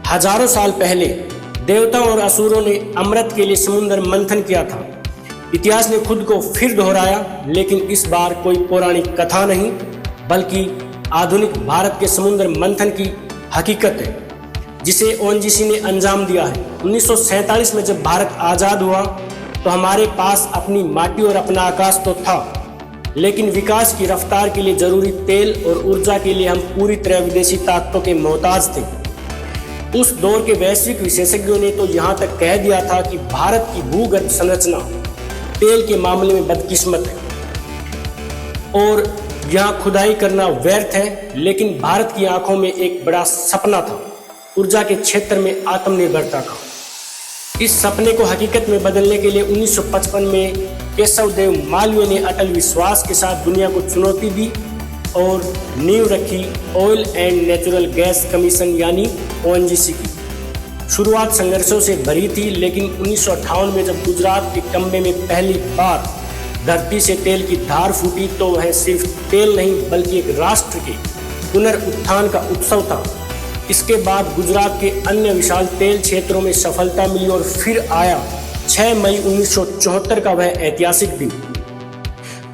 हजारों साल पहले देवताओं और असुरों ने अमृत के लिए समुद्र मंथन किया था। इतिहास ने खुद को फिर दोहराया, लेकिन इस बार कोई पौराणिक कथा नहीं बल्कि आधुनिक भारत के समुद्र मंथन की हकीकत है, जिसे ओएनजीसी ने अंजाम दिया है। 1947 में जब भारत आज़ाद हुआ तो हमारे पास अपनी माटी और अपना आकाश तो था, लेकिन विकास की रफ्तार के लिए जरूरी तेल और ऊर्जा के लिए हम पूरी तरह विदेशी ताकतों के मोहताज थे। उस दौर के वैश्विक विशेषज्ञों ने तो यहाँ तक कह दिया था कि भारत की भूगर्भ संरचना तेल के मामले में बदकिस्मत है और यहाँ खुदाई करना व्यर्थ है। लेकिन भारत की आंखों में एक बड़ा सपना था, ऊर्जा के क्षेत्र में आत्मनिर्भरता का। इस सपने को हकीकत में बदलने के लिए 1955 में केशव देव मालवीय ने अटल विश्वास के साथ दुनिया को चुनौती दी और नींव रखी oil and natural gas commission यानी ओएनजीसी की। शुरुआत संघर्षों से भरी थी, लेकिन 1958 में जब गुजरात के कम्बे में पहली बार धरती से तेल की धार फूटी तो वह सिर्फ तेल नहीं बल्कि एक राष्ट्र के पुनरुत्थान का उत्सव था। इसके बाद गुजरात के अन्य विशाल तेल क्षेत्रों में सफलता मिली और फिर आया 6 मई 1974 का वह ऐतिहासिक दिन,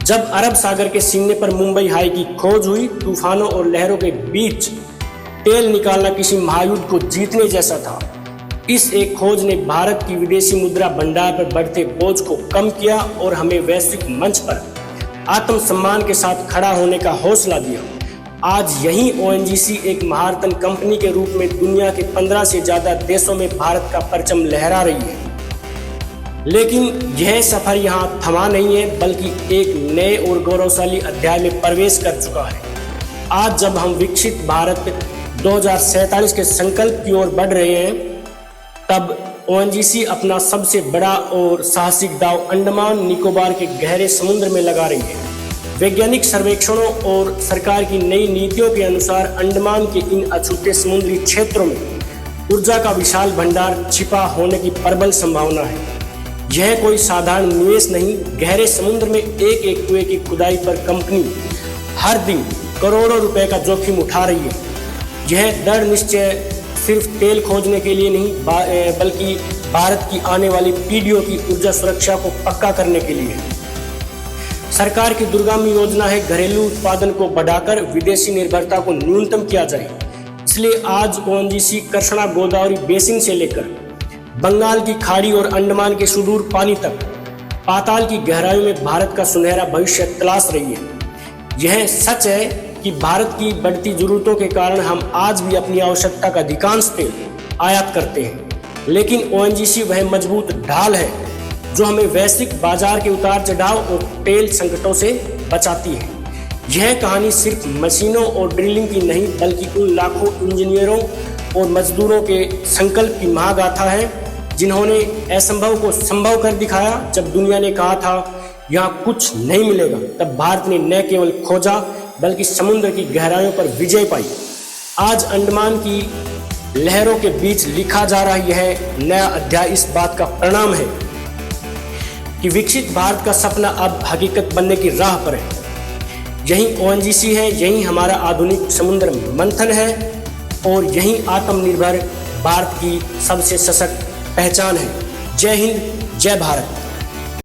जब अरब सागर के सीने पर मुंबई हाई की खोज हुई। तूफानों और लहरों के बीच तेल निकालना किसी महायुद्ध को जीतने जैसा था। इस एक खोज ने भारत की विदेशी मुद्रा भंडार पर बढ़ते बोझ को कम किया और हमें वैश्विक मंच पर आत्मसम्मान के साथ खड़ा होने का हौसला दिया। आज यही ओएनजीसी एक महारथन कंपनी के रूप में दुनिया के 15 से ज्यादा देशों में भारत का परचम लहरा रही है। लेकिन यह सफर यहाँ थमा नहीं है, बल्कि एक नए और गौरवशाली अध्याय में प्रवेश कर चुका है। आज जब हम विकसित भारत 2047 के संकल्प की ओर बढ़ रहे हैं, तब ओएनजीसी अपना सबसे बड़ा और साहसिक दांव अंडमान निकोबार के गहरे समुद्र में लगा रही है। वैज्ञानिक सर्वेक्षणों और सरकार की नई नीतियों के अनुसार अंडमान के इन अछूते समुद्री क्षेत्रों में ऊर्जा का विशाल भंडार छिपा होने की प्रबल संभावना है। यह कोई साधारण निवेश नहीं, गहरे समुद्र में एक एक कुएं की खुदाई पर कंपनी हर दिन करोड़ों रुपए का जोखिम उठा रही है। यह दृढ़ निश्चय सिर्फ तेल खोजने के लिए नहीं बल्कि भारत की आने वाली पीढ़ियों की ऊर्जा सुरक्षा को पक्का करने के लिए है। सरकार की दूरगामी योजना है घरेलू उत्पादन को बढ़ाकर विदेशी निर्भरता को न्यूनतम किया जाए। इसलिए आज ओएनजीसी कृष्णा गोदावरी बेसिन से लेकर बंगाल की खाड़ी और अंडमान के सुदूर पानी तक पाताल की गहराइयों में भारत का सुनहरा भविष्य तलाश रही है। यह सच है कि भारत की बढ़ती जरूरतों के कारण हम आज भी अपनी आवश्यकता का अधिकांश तेल आयात करते हैं, लेकिन ओएनजीसी वह मजबूत ढाल है जो हमें वैश्विक बाजार के उतार चढ़ाव और तेल संकटों से बचाती है। यह कहानी सिर्फ मशीनों और ड्रिलिंग की नहीं बल्कि उन लाखों इंजीनियरों और मजदूरों के संकल्प की महागाथा है जिन्होंने असंभव को संभव कर दिखाया। जब दुनिया ने कहा था यहाँ कुछ नहीं मिलेगा, तब भारत ने न केवल खोजा बल्कि समुद्र की गहराइयों पर विजय पाई। आज अंडमान की लहरों के बीच लिखा जा रहा यह नया अध्याय इस बात का परिणाम है कि विकसित भारत का सपना अब हकीकत बनने की राह पर है। यही ओएनजीसी है, यही हमारा आधुनिक समुद्र मंथन है और यही आत्मनिर्भर भारत की सबसे सशक्त पहचान है। जय हिंद, जय भारत।